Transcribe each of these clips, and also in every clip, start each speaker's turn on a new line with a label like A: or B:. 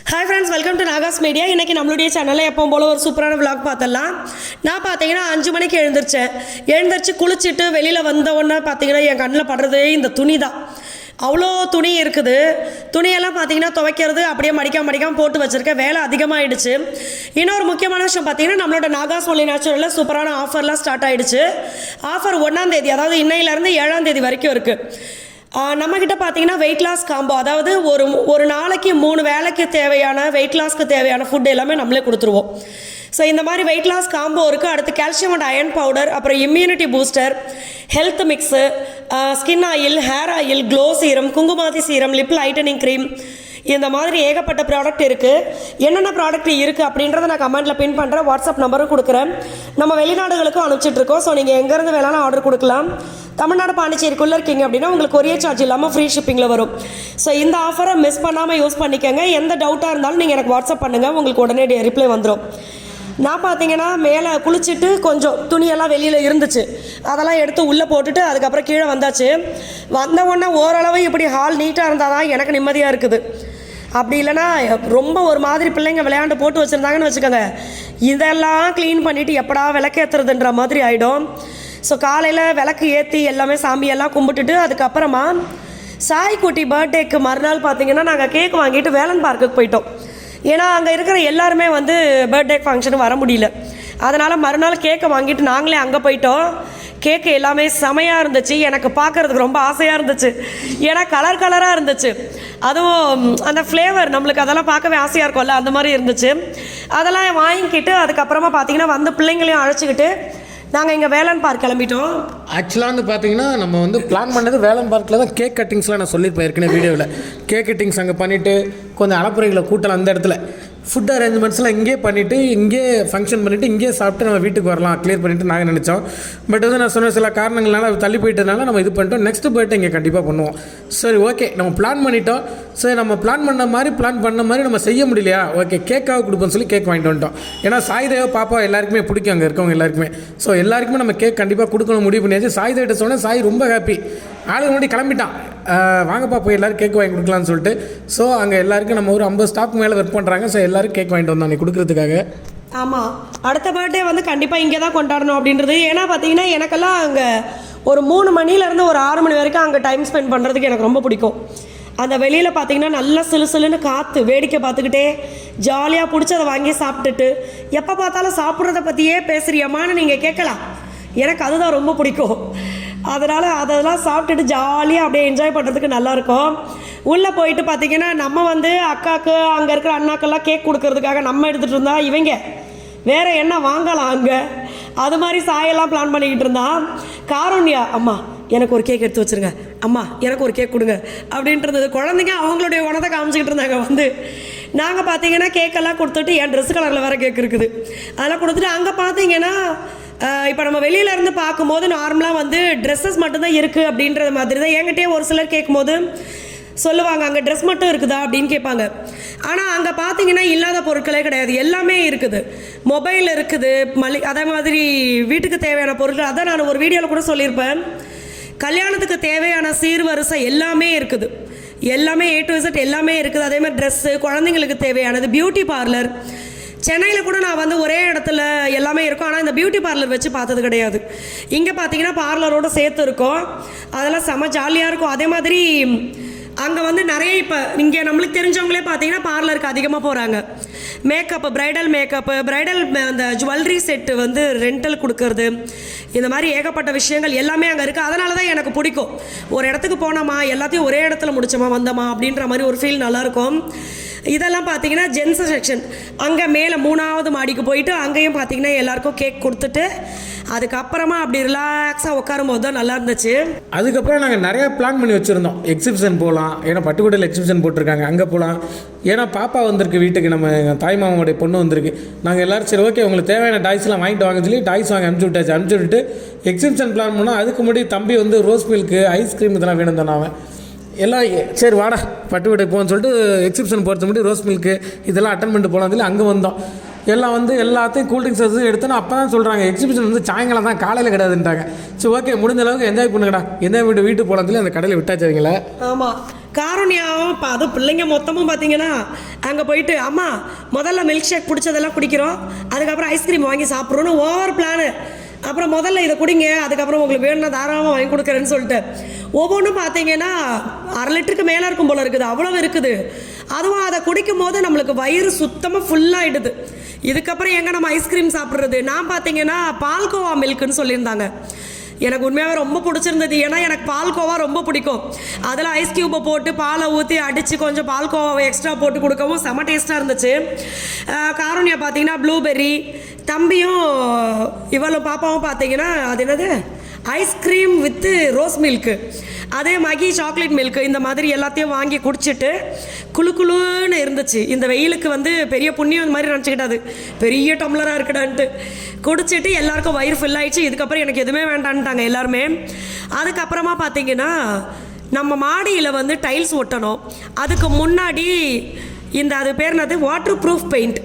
A: Hi friends, welcome to Nahash media. இன்றைக்கி நம்மளுடைய சேனலில் எப்போ போல் ஒரு சூப்பரான விளாக் பார்த்தலாம். நான் பார்த்தீங்கன்னா 5 மணிக்கு எழுந்திரிச்சு குளிச்சுட்டு வெளியில் வந்த உடனே பார்த்தீங்கன்னா என் கண்ணில் படுறது இந்த துணி தான். அவ்வளோ துணி இருக்குது. துணியெல்லாம் பார்த்தீங்கன்னா துவைக்கிறது அப்படியே மடிக்காமல் போட்டு வச்சுருக்கேன். வேலை அதிகமாகிடுச்சு. இன்னொரு முக்கியமான விஷயம் பார்த்தீங்கன்னா நம்மளோட நாகாஸ் ஒன்லி நேச்சுரலில் சூப்பரான ஆஃபர்லாம் ஸ்டார்ட் ஆகிடுச்சு. ஆஃபர் 1ஆம் தேதி, அதாவது இன்னையிலேருந்து 7ஆம் தேதி வரைக்கும் இருக்குது. நம்மக்கிட்ட பார்த்தீங்கன்னா வெயிட் லாஸ் காம்போ, அதாவது ஒரு நாளைக்கு 3 வேளைக்கு தேவையான வெயிட் லாஸ்க்கு தேவையான ஃபுட் எல்லாமே நம்மளே கொடுத்துருவோம். ஸோ இந்த மாதிரி வெயிட் லாஸ் காம்போ இருக்குது. அடுத்து கால்சியம் அண்ட் அயன் பவுடர், அப்புறம் immunity booster, health mix, skin oil, hair oil, glow serum, kumkumadi serum, lip lightening cream, இந்த மாதிரி ஏகப்பட்ட ப்ராடக்ட் இருக்குது. என்னென்ன ப்ராடக்ட் இருக்குது அப்படின்றத நான் கமெண்ட்டில் பின் பண்ணுறேன். வாட்ஸ்அப் நம்பரும் கொடுக்குறேன். நம்ம வெளிநாடுகளுக்கும் அனுப்பிச்சிட்ருக்கோம். ஸோ நீங்கள் எங்கேருந்து வேணாலும் ஆர்டர் கொடுக்கலாம். தமிழ்நாடு பாண்டிச்சேரிக்குள்ளே இருக்கீங்க அப்படின்னா உங்களுக்கு கொரியர் சார்ஜ் இல்லாமல் ஃப்ரீ ஷிப்பிங்கில் வரும். ஸோ இந்த ஆஃபரை மிஸ் பண்ணாமல் யூஸ் பண்ணிக்கோங்க. எந்த டவுட்டாக இருந்தாலும் நீங்கள் எனக்கு வாட்ஸ்அப் பண்ணுங்கள், உங்களுக்கு உடனே ரிப்ளை வந்துடும். நான் பார்த்தீங்கன்னா மேலே குளிச்சுட்டு கொஞ்சம் துணியெல்லாம் வெளியில் இருந்துச்சு, அதெல்லாம் எடுத்து உள்ளே போட்டுட்டு அதுக்கப்புறம் கீழே வந்தாச்சு. வந்த உடனே ஓரளவு இப்படி ஹால் நீட்டாக இருந்தால் தான் எனக்கு நிம்மதியாக இருக்குது. அப்படி இல்லைனா ரொம்ப ஒரு மாதிரி பிள்ளைங்க விளையாண்டு போட்டு வச்சுருந்தாங்கன்னு வச்சுக்கோங்க, இதெல்லாம் க்ளீன் பண்ணிவிட்டு எப்படா விளக்கேற்றுறதுன்ற மாதிரி ஆகிடும். ஸோ காலையில் விளக்கு ஏற்றி எல்லாமே சாமியெல்லாம் கும்பிட்டுட்டு அதுக்கப்புறமா சாய்க்குட்டி பர்த்டேக்கு மறுநாள் பார்த்திங்கன்னா நாங்கள் கேக் வாங்கிட்டு வேலன் பார்க்குக்கு போயிட்டோம். ஏன்னா அங்கே இருக்கிற எல்லாருமே பர்த்டே ஃபங்க்ஷனுக்கு வர முடியல. அதனால் மறுநாள் கேக்கை வாங்கிட்டு நாங்களே அங்கே போயிட்டோம். கேக்கு எல்லாமே செமையாக இருந்துச்சு. எனக்கு பார்க்குறதுக்கு ரொம்ப ஆசையாக இருந்துச்சு. ஏன்னா கலராக இருந்துச்சு. அதுவும் அந்த ஃப்ளேவர் நம்மளுக்கு அதெல்லாம் பார்க்கவே ஆசையாக இருக்கும்ல, அந்த மாதிரி இருந்துச்சு. அதெல்லாம் வாங்கிக்கிட்டு அதுக்கப்புறமா பார்த்திங்கன்னா பிள்ளைங்களையும் அழைச்சிக்கிட்டு நாங்கள் இங்கே வேலன் பார்க் கிளம்பிட்டோம்.
B: ஆக்சுவலாக பார்த்தீங்கன்னா நம்ம பிளான் பண்ணது வேலன் பார்க்கில் தான். கேக் கட்டிங்ஸ்லாம் நான் சொல்லியிருப்பேன் ஏற்கனவே வீடியோவில். கேக் கட்டிங்ஸ் அங்கே பண்ணிவிட்டு கொஞ்சம் அலப்புறைகளை கூட்டலாம். அந்த இடத்துல ஃபுட் அரேஞ்ச்மெண்ட்ஸ்லாம் இங்கேயே பண்ணிவிட்டு இங்கே ஃபங்க்ஷன் பண்ணிவிட்டு இங்கேயே சாப்பிட்டு நம்ம வீட்டுக்கு வரலாம் க்ளியர் பண்ணிவிட்டு நாங்கள் நினச்சோம். பட் நான் சொன்ன சில காரணங்களால் அது தள்ளி போயிட்டதுனால நம்ம இது பண்ணிட்டோம். நெக்ஸ்ட் பர்த்டே இங்கே கண்டிப்பாக பண்ணுவோம். சரி, ஓகே, நம்ம பிளான் பண்ணிட்டோம். சரி, நம்ம பிளான் பண்ண மாதிரி நம்ம செய்ய முடியலையா, ஓகே கேக்காக கொடுப்போம்னு சொல்லி கேக் வாங்கிட்டு வந்துட்டோம். ஏன்னா சாய்தேவ பாப்பா எல்லாருக்குமே பிடிக்கும், அங்கே இருக்கவங்க எல்லாருக்குமே. ஸோ எல்லாருக்குமே நம்ம கேக் கண்டிப்பாக கொடுக்கணும் முடிவு பண்ணியாச்சு. சாய்தேவிட்ட சொன்னேன். சாய் ரொம்ப ஹாப்பி. ஆளுக்கு முன்னாடி கிளம்பிட்டான், வாங்கப்பா போய் எல்லோரும் கேக் வாங்கி கொடுக்கலான்னு சொல்லிட்டு. ஸோ அங்கே எல்லாருக்கும் நம்ம ஒரு 50 ஸ்டாஃப் மேலே ஒர்க் பண்ணுறாங்க. ஸோ எல்லோரும் கேக் வாங்கிட்டு வந்தோம் நீ கொடுக்குறதுக்காக.
A: ஆமாம், அடுத்த பர்த்டே கண்டிப்பாக இங்கே தான் கொண்டாடணும் அப்படின்றது. ஏன்னா பார்த்தீங்கன்னா எனக்கெல்லாம் அங்கே ஒரு 3 மணிலேருந்து ஒரு 6 மணி வரைக்கும் அங்கே டைம் ஸ்பெண்ட் பண்ணுறதுக்கு எனக்கு ரொம்ப பிடிக்கும். அந்த வெளியில் பார்த்தீங்கன்னா நல்லா சிலுன்னு காற்று, வேடிக்கை பார்த்துக்கிட்டே ஜாலியாக பிடிச்சதை வாங்கி சாப்பிட்டுட்டு எப்போ பார்த்தாலும் சாப்பிட்றத பற்றியே பேசுகிறியம்மான்னு நீங்கள் கேட்கலாம். எனக்கு அதுதான் ரொம்ப பிடிக்கும். அதனால் அதெல்லாம் சாப்பிட்டுட்டு ஜாலியாக அப்படியே என்ஜாய் பண்ணுறதுக்கு நல்லாயிருக்கும். உள்ளே போயிட்டு பார்த்திங்கன்னா நம்ம அக்காவுக்கு அங்கே இருக்கிற அண்ணாக்கெல்லாம் கேக் கொடுக்கறதுக்காக நம்ம எடுத்துகிட்டு இருந்தா இவங்க வேறு என்ன வாங்கலாம் அங்கே, அது மாதிரி சாயெல்லாம் பிளான் பண்ணிக்கிட்டு இருந்தான். காரண்யா, அம்மா எனக்கு ஒரு கேக் எடுத்து வச்சுருங்க, அம்மா எனக்கு ஒரு கேக் கொடுங்க அப்படின்றது. குழந்தைங்க அவங்களுடைய குணத்தை காமிச்சிக்கிட்டு இருந்தாங்க. நாங்கள் பார்த்தீங்கன்னா கேக்கெல்லாம் கொடுத்துட்டு என் ட்ரெஸ் கலரில் வேறு கேக் இருக்குது, அதெல்லாம் கொடுத்துட்டு அங்கே பார்த்தீங்கன்னா இப்போ நம்ம வெளியிலேருந்து பார்க்கும்போது நார்மலாக ட்ரெஸ்ஸஸ் மட்டும்தான் இருக்குது அப்படின்றது மாதிரி தான். என்கிட்டயே ஒரு சிலர் கேட்கும்போது சொல்லுவாங்க, அங்கே ட்ரெஸ் மட்டும் இருக்குதா அப்படின்னு கேட்பாங்க. ஆனால் அங்கே பார்த்தீங்கன்னா இல்லாத பொருட்களே கிடையாது, எல்லாமே இருக்குது. மொபைல் இருக்குது, அதே மாதிரி வீட்டுக்கு தேவையான பொருட்கள். அதான் நான் ஒரு வீடியோவில் கூட சொல்லியிருப்பேன், கல்யாணத்துக்கு தேவையான சீர்வரிசை எல்லாமே இருக்குது. எல்லாமே A to Z எல்லாமே இருக்குது. அதே மாதிரி ட்ரெஸ்ஸு, குழந்தைங்களுக்கு தேவையானது, பியூட்டி பார்லர். சென்னையில் கூட நான் ஒரே இடத்துல எல்லாமே இருக்கும். ஆனால் இந்த பியூட்டி பார்லர் வச்சு பார்த்தது கிடையாது. இங்கே பார்த்தீங்கன்னா பார்லரோடு சேர்த்து இருக்கும். அதெல்லாம் செம ஜாலியாக இருக்கும். அதே மாதிரி அங்கே நிறைய இப்போ இங்கே நம்மளுக்கு தெரிஞ்சவங்களே பார்த்தீங்கன்னா பார்லருக்கு அதிகமாக போகிறாங்க. மேக்கப்பு, ப்ரைடல் மேக்கப்பு, ப்ரைடல் அந்த ஜுவல்லரி செட்டு ரெண்டல் கொடுக்கறது, இந்த மாதிரி ஏகப்பட்ட விஷயங்கள் எல்லாமே அங்கே இருக்குது. அதனால தான் எனக்கு பிடிக்கும். ஒரு இடத்துக்கு போனோமா எல்லாத்தையும் ஒரே இடத்துல முடிச்சோமா வந்தோமா அப்படின்ற மாதிரி ஒரு ஃபீல் நல்லாயிருக்கும். இதெல்லாம் பார்த்தீங்கன்னா ஜென்ஸ் செக்ஷன். அங்கே மேலே 3ஆவது மாடிக்கு போயிட்டு அங்கேயும் பார்த்தீங்கன்னா எல்லாருக்கும் கேக் கொடுத்துட்டு அதுக்கப்புறமா அப்படி ரிலாக்ஸாக உட்காரும் போது தான் நல்லா இருந்துச்சு.
B: அதுக்கப்புறம் நாங்கள் நிறையா பிளான் பண்ணி வச்சுருந்தோம். எக்ஸிபிஷன் போகலாம், ஏன்னா பட்டுக்கோட்டையில் எக்ஸிபிஷன் போட்டிருக்காங்க, அங்கே போகலாம். ஏன்னா பாப்பா வந்திருக்கு வீட்டுக்கு, நம்ம எங்கள் தாய் மாமாவுடைய பொண்ணு வந்திருக்கு. நாங்கள் எல்லோரும் சரி ஓகே உங்களுக்கு தேவையான டாய்ஸ்லாம் வாங்கிட்டு வாங்க சொல்லி டாய்ஸ் வாங்கி அனுப்பிச்சி விட்டுட்டு எக்ஸிபிஷன் பிளான் பண்ணால் அதுக்கு முன்னாடி தம்பி ரோஸ் மில்க்கு, ஐஸ்கிரீம் இதெல்லாம் வேணும் தானே அவன். எல்லாம் சரி வாடா பட்டுக்கோட்டை போகணும்னு சொல்லிட்டு எக்ஸிபிஷன் போகிறது முன்னாடி ரோஸ் மில்க்கு இதெல்லாம் அட்டன் பண்ணிட்டு போகலாம் சொல்லி அங்கே வந்தோம். எல்லாம் எல்லாத்தையும் கூல்ட்ரிங்க்ஸ் எடுத்தோன்னா அப்போ தான் சொல்கிறாங்க எக்ஸிபிஷன் சாயங்காலம் தான், காலையில் கிடையாதுன்ட்டாங்க. சரி ஓகே முடிஞ்ச அளவுக்கு என்ஜாய் பண்ணுங்கடா, என்ஜாய் பண்ணிட்டு வீட்டுக்கு போகலாம் சொல்லி அந்த கடையில் விட்டாச்சுங்களே.
A: ஆமாம், காரணியாவும் இப்போ அதுவும் பிள்ளைங்க மொத்தமும் பார்த்தீங்கன்னா அங்கே போயிட்டு அம்மா முதல்ல மில்க் ஷேக் பிடிச்சதெல்லாம் குடிக்கிறோம், அதுக்கப்புறம் ஐஸ்கிரீம் வாங்கி சாப்பிட்றோன்னு ஓவர் பிளானு. அப்புறம் முதல்ல இதை குடிங்க, அதுக்கப்புறம் உங்களுக்கு வேணும்னா தாராளமாக வாங்கி கொடுக்குறேன்னு சொல்லிட்டு ஒவ்வொன்றும் பார்த்தீங்கன்னா 1/2 லிட்டருக்கு மேலே இருக்கும் போல இருக்குது, அவ்வளோ இருக்குது. அதுவும் அதை குடிக்கும் போது நம்மளுக்கு வயிறு சுத்தமாக ஃபுல்லாகிடுது. இதுக்கப்புறம் எங்கே நம்ம ஐஸ்கிரீம் சாப்பிட்றது? நான் பார்த்தீங்கன்னா பால்கோவா மில்க்குன்னு சொல்லியிருந்தாங்க. எனக்கு உண்மையாகவே ரொம்ப பிடிச்சிருந்தது. ஏன்னா எனக்கு பால்கோவா ரொம்ப பிடிக்கும். அதில் ஐஸ் க்யூப்பை போட்டு பாலை ஊற்றி அடித்து கொஞ்சம் பால்கோவாவை எக்ஸ்ட்ரா போட்டு கொடுக்கவும் செம டேஸ்ட்டாக இருந்துச்சு. காரணியா பார்த்தீங்கன்னா ப்ளூபெர்ரி, தம்பியும் இவளும் பாப்பாவும் பார்த்தீங்கன்னா அது என்னது ஐஸ்கிரீம் வித்து ரோஸ் மில்க்கு, அதே மகி சாக்லேட் மில்க்கு, இந்த மாதிரி எல்லாத்தையும் வாங்கி குடிச்சிட்டு குளு குளுன்னு இருந்துச்சு. இந்த வெயிலுக்கு வந்து பெரிய புண்ணியம் இந்த மாதிரி நினச்சிக்கிட்டாது, பெரிய டம்ளராக இருக்குடான்ட்டு குடிச்சிட்டு எல்லாருக்கும் வயிறு ஃபில் ஆயிடுச்சு. இதுக்கப்புறம் எனக்கு எதுவுமே வேண்டான்ட்டாங்க எல்லாருமே. அதுக்கப்புறமா பார்த்தீங்கன்னா நம்ம மாடியில் வந்து டைல்ஸ் ஒட்டணும். அதுக்கு முன்னாடி இந்த அது பேர் என்னது வாட்டர் ப்ரூஃப் பெயிண்ட்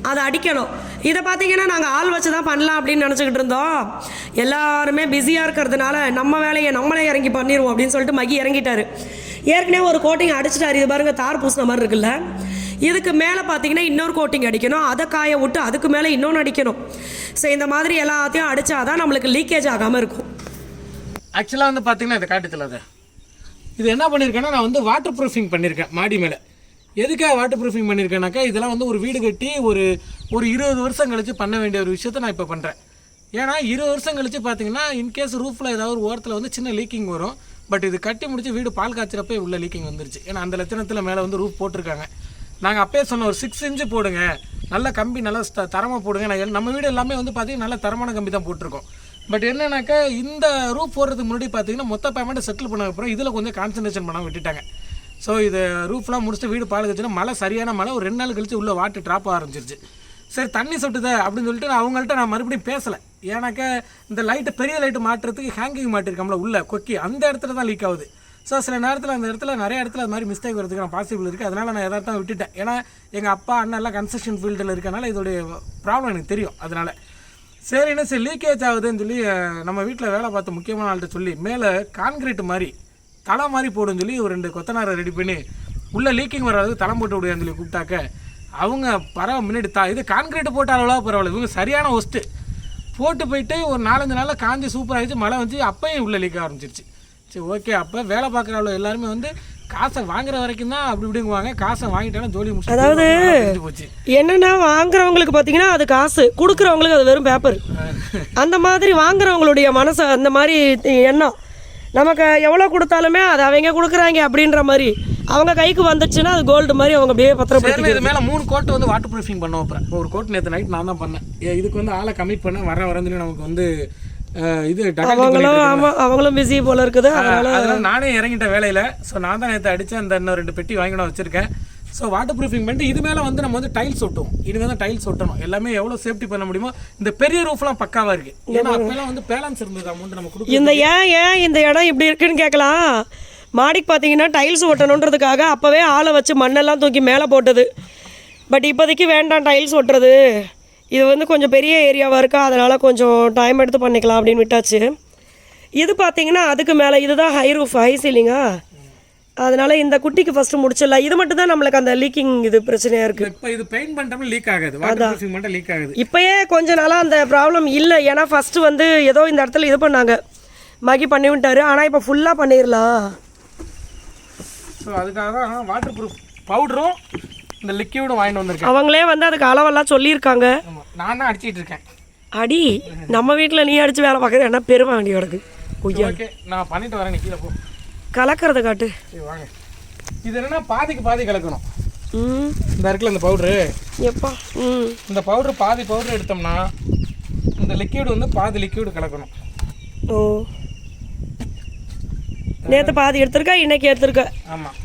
A: அதை அடிக்கணும். இதை பார்த்தீங்கன்னா நாங்கள் ஆள் வச்சு தான் பண்ணலாம் அப்படின்னு நினச்சிக்கிட்டு இருந்தோம். எல்லாருமே பிஸியாக இருக்கிறதுனால நம்ம வேலையை நம்மளே இறங்கி பண்ணிடுவோம் அப்படின்னு சொல்லிட்டு மகி இறங்கிட்டாரு. ஏற்கனவே ஒரு கோட்டிங் அடிச்சிட்டாரு. இது பாருங்கள் தார் பூசின மாதிரி இருக்குல்ல. இதுக்கு மேலே பார்த்தீங்கன்னா இன்னொரு கோட்டிங் அடிக்கணும், அதை காய விட்டு அதுக்கு மேலே இன்னொன்று அடிக்கணும். ஸோ இந்த மாதிரி எல்லாத்தையும் அடித்தா தான் நம்மளுக்கு லீக்கேஜ் ஆகாமல் இருக்கும்.
B: ஆக்சுவலாக வந்து பார்த்தீங்கன்னா இதை காட்டுத்தில் அதை இது என்ன பண்ணியிருக்கேன்னா நான் வந்து வாட்டர் ப்ரூஃபிங் பண்ணியிருக்கேன் மாடி மேலே. எதுக்காக வாட்டர் ப்ரூஃபிங் பண்ணியிருக்கேனாக்கா இதெல்லாம் வந்து ஒரு வீடு கட்டி ஒரு 20 வருஷம் கழித்து பண்ண வேண்டிய ஒரு விஷயத்தை நான் இப்போ பண்ணுறேன். ஏன்னா 20 வருஷம் கழித்து பார்த்தீங்கன்னா இன்கேஸ் ரூஃபில் ஏதாவது ஒரு ஓரத்தில் வந்து சின்ன லீக்கிங் வரும். பட் இது கட்டி முடிச்சு வீடு பால் காய்ச்சறப்ப உள்ள லீக்கிங் வந்துருச்சு. ஏன்னா அந்த லட்சணத்தில் மேலே வந்து ரூஃப் போட்டிருக்காங்க. நாங்கள் அப்பயே சொன்னோம் ஒரு 6 இன்ச்சு போடுங்க, நல்ல கம்பி நல்லா தரமாக போடுங்க. நம்ம வீடு எல்லாமே வந்து பார்த்தீங்கன்னா நல்ல தரமான கம்பி தான் போட்டிருக்கோம். பட் என்னன்னாக்கா இந்த ரூஃப் போடுறதுக்கு முன்னாடி பார்த்தீங்கன்னா மொத்த பேமெண்ட்டை செட்டில் பண்ண அப்புறம் இதில் கொஞ்சம் கான்சன்ட்ரேஷன் பண்ணாமல் விட்டுட்டாங்க. ஸோ இது ரூஃப்லாம் முடிச்சுட்டு வீடு பால் கழிச்சுன்னா மழை சரியான மழை ஒரு 2 நாள் கழிச்சு உள்ள வாட்டர் ட்ராப் ஆரம்பிச்சிருச்சு. சரி தண்ணி சொட்டுதே அப்படின்னு சொல்லிட்டு அவங்கள்ட்ட நான் மறுபடியும் பேசலை. ஏன்னாக்கா இந்த லைட்டு பெரிய லைட்டு மாட்டுறதுக்கு ஹேங்கிங் மாட்டிருக்கோம்ல உள்ள கொக்கி, அந்த இடத்துல தான் லீக் ஆகுது. ஸோ சில நேரத்தில் அந்த இடத்துல நிறைய இடத்துல அது மாதிரி மிஸ்டேக் வரதுக்கு நான் பாசிபிள் இருக்குது. அதனால் நான் எதார்த்தம் விட்டுட்டேன். ஏன்னா எங்கள் அப்பா அண்ணன் எல்லாம் கன்ஸ்ட்ரக்ஷன் ஃபீல்டில் இருக்கனால இதோடைய ப்ராப்ளம் எனக்கு தெரியும். அதனால் சரின்னு சரி லீக்கேஜ் ஆகுதுன்னு சொல்லி நம்ம வீட்டில் வேலை பார்த்த முக்கியமான ஆள்கிட்ட சொல்லி மேலே கான்கிரீட் மாதிரி தலை மாதிரி போடுன்னு சொல்லி ஒரு 2 கொத்தனாரை ரெடி பண்ணி உள்ளே லீக்கிங் வராது தலை போட்டு விடுன்னு சொல்லி கூப்பிட்டாக்க அவங்க முன்னாடி இது கான்கிரீட் போட்ட அளவாக பரவாயில்ல, இவங்க சரியான ஒஸ்ட்டு போட்டு போயிட்டு ஒரு 4-5 நாளில் காஞ்சி சூப்பர் ஆகிடுச்சு. மழை வந்து அப்பையும் உள்ளே லீக் ஆரம்பிச்சிருச்சு. சரி ஓகே, அப்போ வேலை பார்க்குற அவ்வளோ எல்லாருமே வந்து காசை வாங்குற வரைக்கும் தான் அப்படி இப்படிங்குவாங்க. காசை வாங்கிட்டாலும் ஜோலி முடிச்சு. அதாவது போச்சு
A: என்னன்னா வாங்குறவங்களுக்கு பார்த்தீங்கன்னா அது காசு, கொடுக்குறவங்களுக்கு அது வெறும் பேப்பர். அந்த மாதிரி வாங்குறவங்களுடைய மனசு அந்த மாதிரி எண்ணம். நமக்கு எவ்வளோ கொடுத்தாலுமே அது அவங்க கொடுக்குறாங்க அப்படின்ற மாதிரி அவங்க கைக்கு வந்துச்சுன்னா அது கோல்டு மாதிரி அவங்க அப்படியே பத்திரப்படுத்தி.
B: இது மேலே 3 கோட்டு வந்து வாட்டர் ப்ரூஃபிங் பண்ண வைப்பேன். ஒரு கோட் நேற்று நைட் நான் தான் பண்ணேன். இதுக்கு வந்து ஆளை கமிட் பண்ண வரந்து நமக்கு வந்து இது
A: அவங்களும் பிஸி போல இருக்குது.
B: அதனால நானே இறங்கிட்ட வேலையில். ஸோ நான் தான் நேற்று அடித்தேன். அந்த இன்னும் 2 பெட்டி வாங்கினா வச்சுருக்கேன். ஸோ வாட்டர் ப்ரூஃபிங் பண்ணிட்டு இது மேலே வந்து நம்ம வந்து டைல்ஸ் ஒட்டுவோம். இனிமேல் தான் டைல்ஸ் ஒட்டணும். எல்லாமே எவ்வளோ சேஃப்டி பண்ண முடியுமோ. இந்த பெரிய ரூஃப்லாம் பக்காவாக இருக்குது. ஏன்னா அப்போல்லாம் வந்து பேலன்ஸ் இருந்தது அமௌண்ட் நம்ம கொடுக்கும்.
A: இந்த ஏன் இந்த இடம் இப்படி இருக்குன்னு கேட்கலாம். மாடிக்கு பார்த்தீங்கன்னா டைல்ஸ் ஒட்டணுன்றதுக்காக அப்போவே ஆளை வச்சு மண்ணெல்லாம் தூக்கி மேலே போட்டது. பட் இப்போதைக்கு வேண்டாம் டைல்ஸ் ஒட்டுறது, இது வந்து கொஞ்சம் பெரிய ஏரியாவாக இருக்கா, அதனால் கொஞ்சம் டைம் எடுத்து பண்ணிக்கலாம் அப்படின்னு விட்டாச்சு. இது பார்த்தீங்கன்னா அதுக்கு மேலே இதுதான் ஹை ரூஃப், ஹை சீலிங்கா, அதனால இந்த குட்டிக்கு ஃபர்ஸ்ட் முடிச்சிடலாம். இது மட்டும் தான் நம்மளுக்கு அந்த லீக்கிங் இது பிரச்சனையாக இருக்குது.
B: இப்போ இது பெயிண்ட் பண்ணிட்டோம்னா லீக் ஆகாது, வாட்டர் ப்ரூஃபிங் மட்டும் லீக் ஆகுது.
A: இப்போயே கொஞ்ச நாளாக அந்த ப்ராப்ளம் இல்லை. ஏன்னா ஃபஸ்ட்டு வந்து ஏதோ இந்த இடத்துல இது பண்ணாங்க, மகி பண்ணி விட்டாரு. ஆனால் இப்போ ஃபுல்லாக பண்ணிடலாம்.
B: ஸோ அதுக்காக தான் வாட்டர் ப்ரூஃப் பவுடரும் இந்த லிக்யூடும் வாங்கிட்டு வந்திருக்கேன்.
A: அவங்களே வந்து அதுக்கு அளவெல்லாம் சொல்லியிருக்காங்க.
B: நான் தான் அடிச்சிட்டு இருக்கேன்.
A: அடி நம்ம வீட்டில் நீ அடித்து வேலை பார்க்குறது என்ன பெருமை வண்டி கிடக்கு.
B: ஓகே நான் பண்ணிட்டு வரேன். நீ கீழே போ,
A: கலக்கிறத காட்டு.
B: சரி வாங்க. இது என்னன்னா பாதிக்கு பாதி கலக்கணும். இந்த இருக்குல்ல இந்த பவுட்ரு,
A: எப்பா
B: இந்த பவுட்ரு பாதி பவுட்ரு எடுத்தோம்னா இந்த லிக்யூடு வந்து பாதி லிக்யூடு கலக்கணும்.
A: ஓ நேற்று பாதி எடுத்திருக்கா, இன்னைக்கு எடுத்திருக்க.
B: ஆமாம்.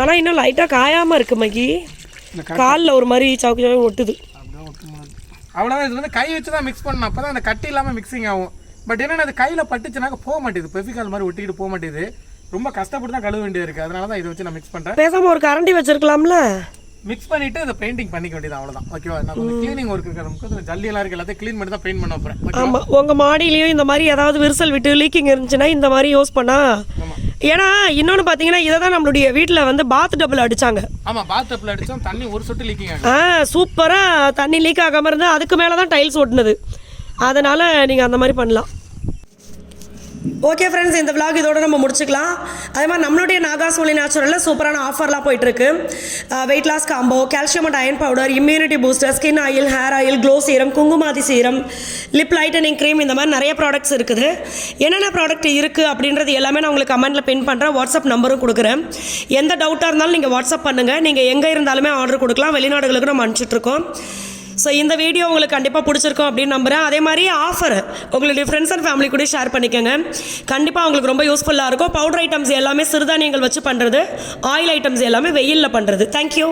A: ஆனால் இன்னும் லைட்டாக காயாமல் இருக்கு மகி. காலில் ஒரு மாதிரி சவுக்கு சவுக்கு ஒட்டுது.
B: அவ்வளோதான். இது வந்து கை வச்சு தான் மிக்ஸ் பண்ணணும். அப்போ தான் அந்த கட்டி இல்லாமல் மிக்சிங் ஆகும். பட் என்னென்னா அது கையில் பட்டுச்சுனாக்க போக மாட்டேது, பெஃபிகால் மாதிரி ஒட்டிக்கிட்டு போக மாட்டேது. ரொம்ப கஷ்டப்பட்டு தான் கழுவ வேண்டியது இருக்குது. அதனால தான் இதை வச்சு நான் மிக்ஸ் பண்ணுறேன்.
A: பேசாமல் ஒரு கரண்டி வச்சிருக்கலாம்ல.
B: மிக்ஸ் பண்ணிவிட்டு அதை பெயிண்டிங் பண்ணிக்க வேண்டியது அவ்வளோதான். ஓகேவா? நான் க்ளீனிங் ஒர்க் இருக்கிற ஜல்லியெல்லாம் இருக்குது, எல்லாத்தையும் க்ளீன் பண்ணி தான் பெயிண்ட் பண்ண போகிறேன்.
A: ஆமாம், உங்கள் மாடியிலையும் இந்த மாதிரி ஏதாவது விரிசல் விட்டு லீக்கிங் இருந்துச்சுன்னா இந்த மாதிரி யூஸ் பண்ணால் ஏன்னா இன்னொன்று பார்த்தீங்கன்னா இதை தான் நம்மளுடைய வீட்டில் வந்து பாத் டபுள் அடித்தாங்க.
B: ஆமாம், பாத் டப்பில் அடித்தோம், தண்ணி ஒரு சொட்டு லீக்கிங் ஆகும்.
A: சூப்பராக தண்ணி லீக் ஆகாமல் இருந்து அதுக்கு மேலே தான் டைல்ஸ் ஓட்டுனது. அதனால் நீங்கள் அந்த மாதிரி பண்ணலாம். ஓகே ஃப்ரெண்ட்ஸ், இந்த vlog இதோட நம்ம முடிச்சுக்கலாம். அதே மாதிரி நம்மளுடைய நாகாஸ் ஒன்லி நேச்சுரலில் சூப்பரான ஆஃபர்லாம் போயிட்டுருக்கு. Weight loss combo, calcium and iron powder, immunity booster, skin oil, hair oil, glow serum, kumkumadi serum, lip lightening cream, இந்த மாதிரி நிறைய ப்ராடக்ட்ஸ் இருக்குது. என்னென்ன ப்ராடக்ட் இருக்குது அப்படின்றது எல்லாமே நான் உங்களுக்கு கமெண்ட்டில் பின் பண்ணுறேன். வாட்ஸ்அப் நம்பரும் கொடுக்குறேன். எந்த டவுட்டாக இருந்தாலும் நீங்கள் வாட்ஸ்அப் பண்ணுங்கள். நீங்கள் எங்கே இருந்தாலுமே ஆர்டர் கொடுக்கலாம். வெளிநாடுகளுக்கு நம்ம அனுப்பிச்சிட்ருக்கோம். ஸோ இந்த வீடியோ உங்களுக்கு கண்டிப்பாக பிடிச்சிருக்கும் அப்படின்னு நம்புகிறேன். அதே மாதிரி ஆஃபர் உங்களுடைய ஃப்ரெண்ட்ஸ் அண்ட் ஃபேமிலி கூட ஷேர் பண்ணிக்கோங்க. கண்டிப்பாக உங்களுக்கு ரொம்ப யூஸ்ஃபுல்லாக இருக்கும். பவுடர் ஐட்டம்ஸ் எல்லாமே சிறுதானியங்கள் வச்சு பண்ணுறது, ஆயில் ஐட்டம்ஸ் எல்லாமே வெயிலில் பண்ணுறது. தேங்க்யூ.